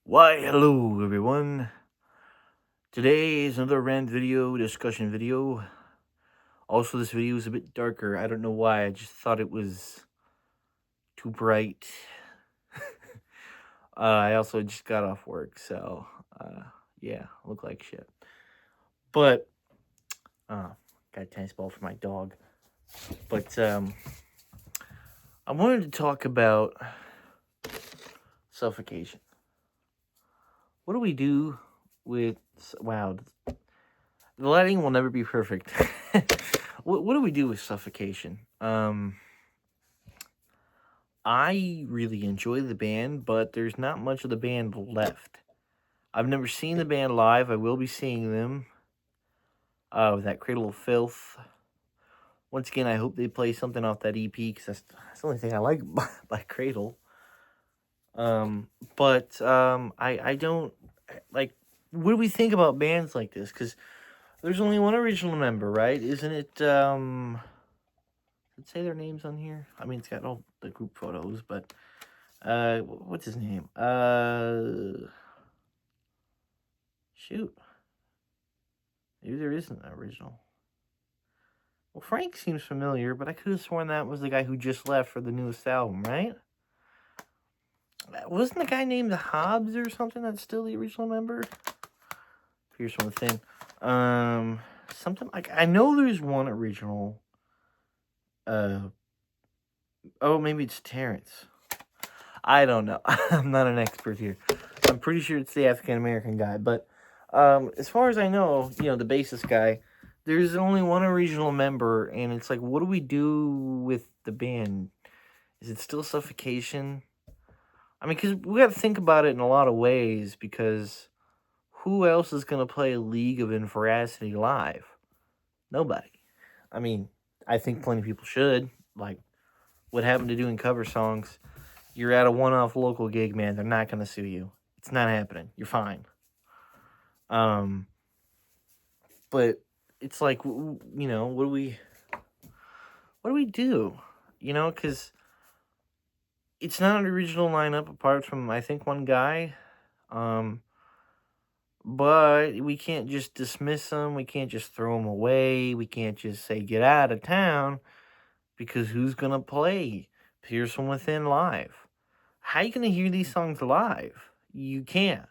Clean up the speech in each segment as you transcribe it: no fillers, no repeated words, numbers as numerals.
Why, hello everyone. Today is another rant video, discussion video. Also, this video is a bit darker. I don't know why. I just thought it was too bright. I also just got off work, so yeah, look like shit. But got a tennis ball for my dog. But I wanted to talk about suffocation. What do we do with wow? The lighting will never be perfect. What do we do with suffocation? I really enjoy the band, but there's not much of the band left. I've never seen the band live. I will be seeing them. With that Cradle of Filth. Once again, I hope they play something off that EP because that's the only thing I like by Cradle. I don't like. What do we think about bands like this? Because there's only one original member, right? Isn't it? Does it say their names on here? I mean, it's got all the group photos, but what's his name? Shoot, maybe there isn't an original. Well, Frank seems familiar, but I could have sworn that was the guy who just left for the newest album, right? Wasn't the guy named Hobbs or something that's still the original member? Here's one thing. Something like I know there's one original. Oh, maybe it's Terrence. I don't know. I'm not an expert here. I'm pretty sure it's the African American guy, but as far as I know, the bassist guy, there's only one original member, and it's like, what do we do with the band? Is it still suffocation? I mean, because we got to think about it in a lot of ways, because who else is going to play League of Veracity live? Nobody. I mean, I think plenty of people should. Like, what happened to doing cover songs? You're at a one-off local gig, man. They're not going to sue you. It's not happening. You're fine. But it's like, what do we do? Because it's not an original lineup apart from I think one guy. But we can't just dismiss them. We can't just throw them away. We can't just say get out of town because who's gonna play Pierce from Within live? How you gonna hear these songs live? You can't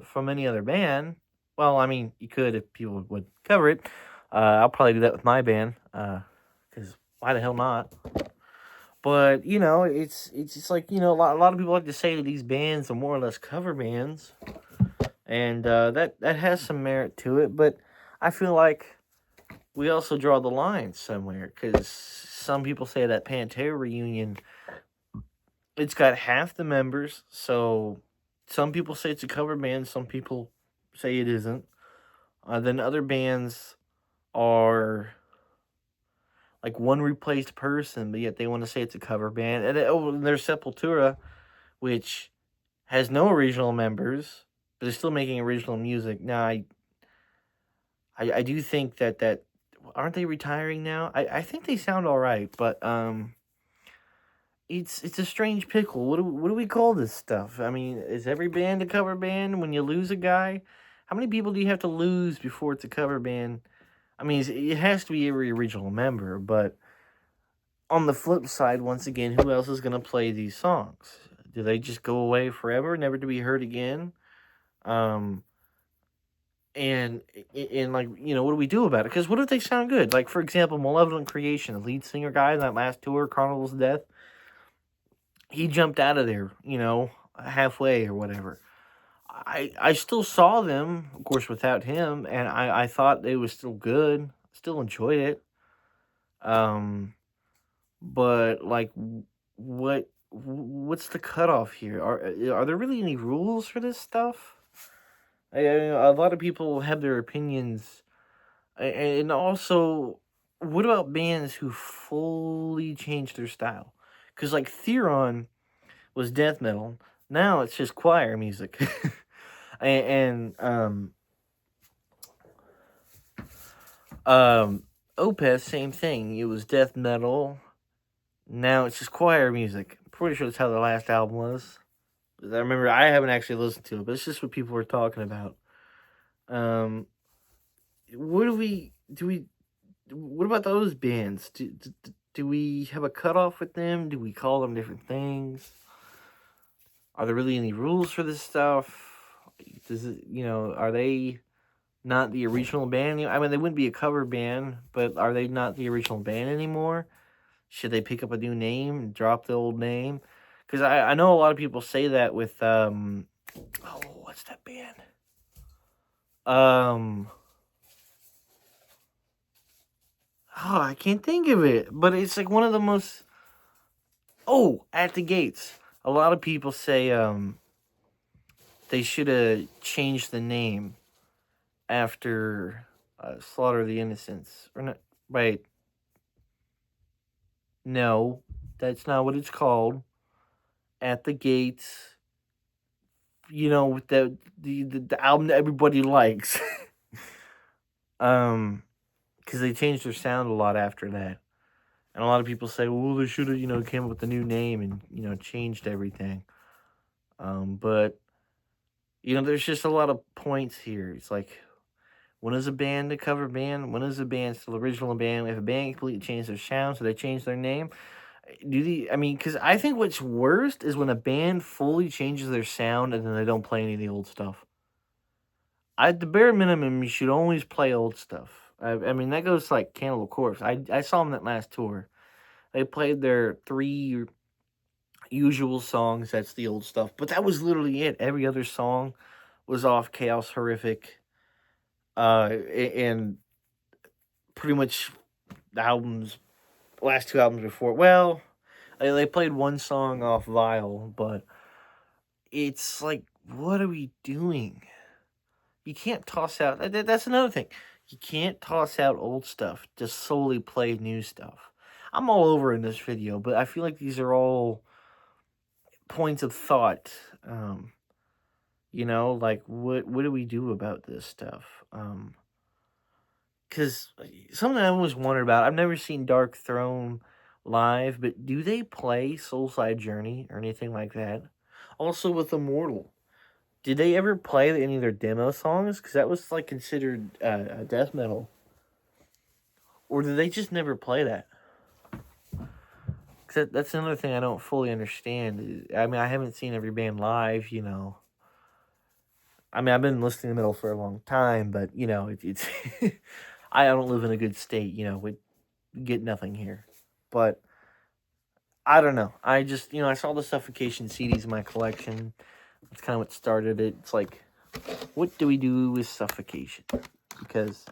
from any other band. Well, I mean, you could if people would cover it. I'll probably do that with my band, because why the hell not? But it's just like a lot of people like to say that these bands are more or less cover bands, and that has some merit to it. But I feel like we also draw the line somewhere because some people say that Pantera reunion, it's got half the members, so some people say it's a cover band, some people say it isn't. Then other bands are like one replaced person, but yet they want to say it's a cover band. And there's Sepultura, which has no original members, but is still making original music. Now, I do think that aren't they retiring now? I think they sound all right, but it's a strange pickle. What do we call this stuff? I mean, is every band a cover band when you lose a guy? How many people do you have to lose before it's a cover band? I mean, it has to be every original member, but on the flip side, once again, who else is going to play these songs? Do they just go away forever, never to be heard again? Um, and like, what do we do about it? Because what if they sound good? Like, for example, Malevolent Creation, the lead singer guy in that last tour, Carnival's Death, he jumped out of there, halfway or whatever. I still saw them, of course, without him, and I thought they was still good. Still enjoyed it. But like, what's the cutoff here? Are there really any rules for this stuff? A lot of people have their opinions, and also, what about bands who fully change their style? Because like Theron was death metal, now it's just choir music, and Opeth, same thing. It was death metal. Now it's just choir music. Pretty sure that's how the last album was. I remember I haven't actually listened to it, but it's just what people were talking about. Um, what do we what about those bands? Do we have a cutoff with them? Do we call them different things? Are there really any rules for this stuff? Does it, are they not the original band? I mean, they wouldn't be a cover band, but are they not the original band anymore? Should they pick up a new name and drop the old name? Because I know a lot of people say that with oh, what's that band? Um oh, I can't think of it, but it's like one of the most. Oh, At the Gates. A lot of people say they should have changed the name after Slaughter of the Innocents. Or not? Wait, no, that's not what it's called. At the Gates. With the album that everybody likes. um, because they changed their sound a lot after that, and a lot of people say, well, they should have came up with a new name and changed everything. But there's just a lot of points here. It's like, when is a band a cover band? When is a band still original band? If a band completely changed their sound, so they change their name. I mean, because I think what's worst is when a band fully changes their sound and then they don't play any of the old stuff. At the bare minimum, you should always play old stuff. I mean, that goes to, like, Cannibal Corpse. I saw them that last tour. They played their three usual songs. That's the old stuff. But that was literally it. Every other song was off Chaos Horrific. And pretty much the last two albums before. Well, they played one song off Vile, but it's like, what are we doing? You can't toss out. That's another thing. You can't toss out old stuff. Just solely play new stuff. I'm all over in this video, but I feel like these are all points of thought. Like, what do we do about this stuff? Because something I always wondered about. I've never seen Dark Throne live, but do they play Soulside Journey or anything like that? Also with Immortal. Did they ever play any of their demo songs? Because that was like considered death metal. Or did they just never play that? Because that's another thing I don't fully understand. I mean, I haven't seen every band live. I mean, I've been listening to metal for a long time, but, it's. I don't live in a good state, we get nothing here. But I don't know. I just, I saw the Suffocation CDs in my collection. That's kind of what started it. It's like, what do we do with Suffocation? Because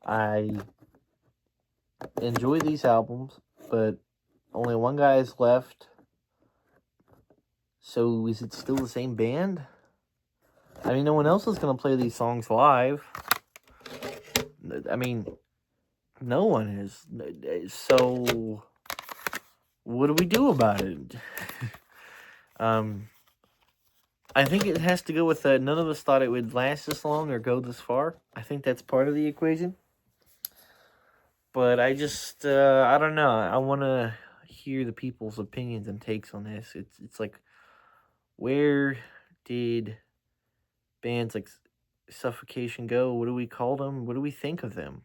I enjoy these albums, but only one guy is left. So is it still the same band? I mean, no one else is going to play these songs live. I mean, no one is. So what do we do about it? I think it has to go with none of us thought it would last this long or go this far. I think that's part of the equation. But I just, I don't know. I want to hear the people's opinions and takes on this. It's like, where did bands like Suffocation go? What do we call them? What do we think of them?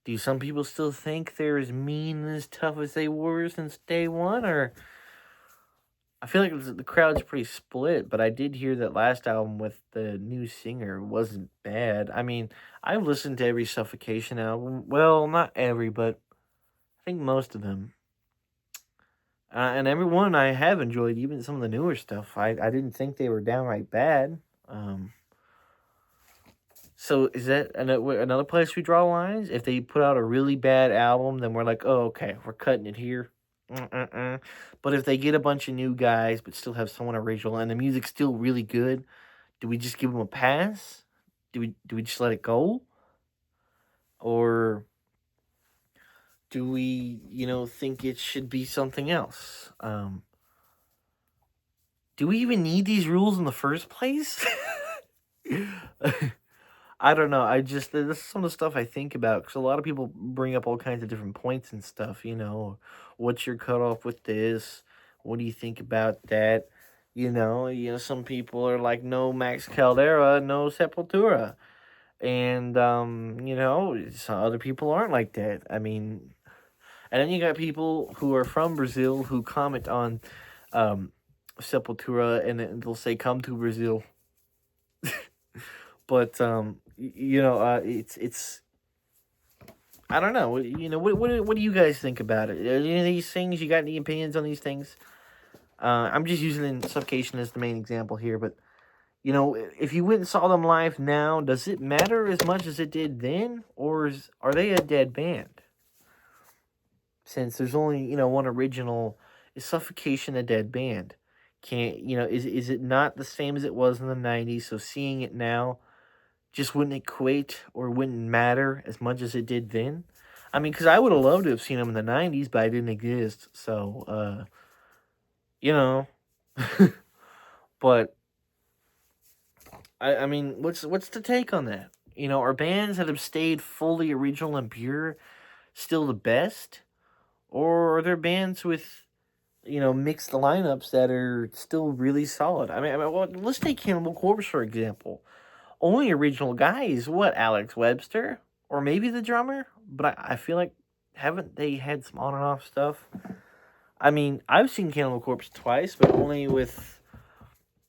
Do some people still think they're as mean and as tough as they were since day one? Or I feel like the crowd's pretty split, but I did hear that last album with the new singer wasn't bad. I mean, I've listened to every Suffocation album. Well, not every, but I think most of them. And every one I have enjoyed, even some of the newer stuff. I didn't think they were downright bad. So is that another place we draw lines? If they put out a really bad album, then we're like, oh, okay, we're cutting it here. But if they get a bunch of new guys, but still have someone original, and the music's still really good, do we just give them a pass? Do we just let it go, or do we think it should be something else? Do we even need these rules in the first place? I don't know. This is some of the stuff I think about because a lot of people bring up all kinds of different points and stuff. What's your cutoff with this? What do you think about that? Some people are like, no Max Caldera, no Sepultura. And, some other people aren't like that. I mean, and then you got people who are from Brazil who comment on um, Sepultura, and then they'll say, come to Brazil. But, it's, I don't know. What do you guys think about it? Any of these things? You got any opinions on these things? I'm just using Suffocation as the main example here, but if you went and saw them live now, does it matter as much as it did then, or are they a dead band? Since there's only one original, is Suffocation a dead band? Can't is it not the same as it was in the '90s? So seeing it now just wouldn't equate or wouldn't matter as much as it did then. I mean, because I would have loved to have seen them in the '90s, but I didn't exist. So, you know, but I mean, what's the take on that? Are bands that have stayed fully original and pure still the best, or are there bands with mixed lineups that are still really solid? Well, let's take Cannibal Corpse for example. Only original guy is what, Alex Webster, or maybe the drummer, but I feel like haven't they had some on and off stuff? I mean, I've seen Cannibal Corpse twice, but only with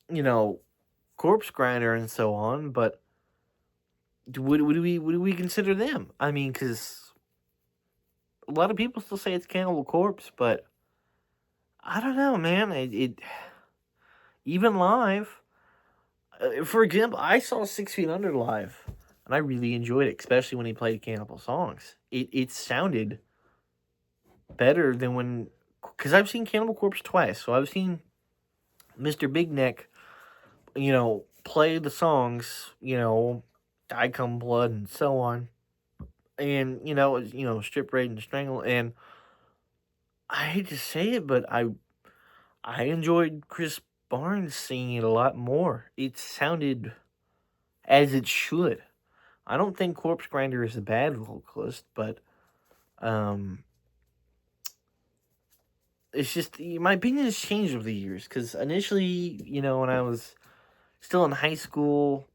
you know Corpse Grinder and so on. But would we consider them? I mean, because a lot of people still say it's Cannibal Corpse, but I don't know, man. It even live. For example, I saw 6 Feet Under live, and I really enjoyed it, especially when he played Cannibal songs. It sounded better than when, because I've seen Cannibal Corpse twice, so I've seen Mr. Big Neck, play the songs, Die Come Blood and so on, and Strip Raid and Strangle, and I hate to say it, but I enjoyed Chris Barnes singing it a lot more. It sounded as it should. I don't think Corpse Grinder is a bad vocalist, but um, it's just my opinion has changed over the years. Because initially, when I was still in high school,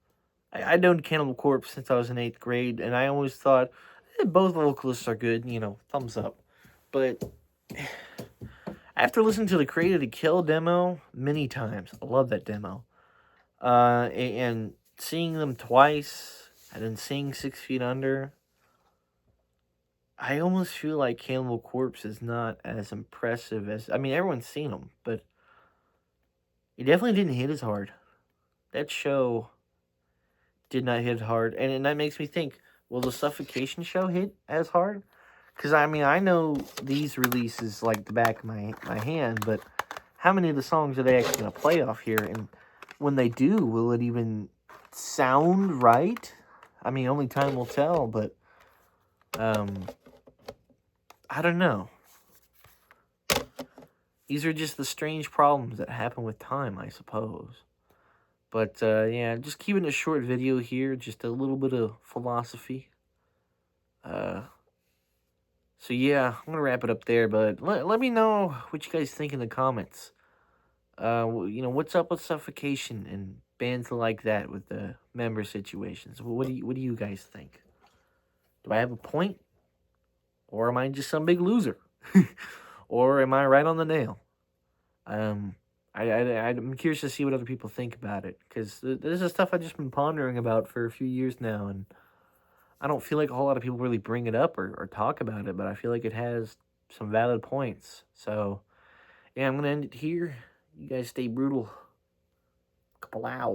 I'd known Cannibal Corpse since I was in 8th grade, and I always thought both vocalists are good. Thumbs up. But after listening to the Created to Kill demo many times, I love that demo. And seeing them twice, and then seeing 6 Feet Under, I almost feel like Cannibal Corpse is not as impressive as, I mean, everyone's seen them, but it definitely didn't hit as hard. That show did not hit hard, and that makes me think: will the Suffocation show hit as hard? Because I mean, I know these releases like the back of my hand, but how many of the songs are they actually gonna play off here? And when they do, will it even sound right? I mean, only time will tell, but I don't know. These are just the strange problems that happen with time, I suppose. But yeah, just keeping a short video here, just a little bit of philosophy. So yeah, I'm gonna wrap it up there. But let me know what you guys think in the comments. What's up with Suffocation and bands like that with the member situations? What do you guys think? Do I have a point, or am I just some big loser, or am I right on the nail? Um, I'm curious to see what other people think about it, because this is stuff I've just been pondering about for a few years now, and I don't feel like a whole lot of people really bring it up or talk about it, but I feel like it has some valid points. So, yeah, I'm going to end it here. You guys stay brutal. Kapalau.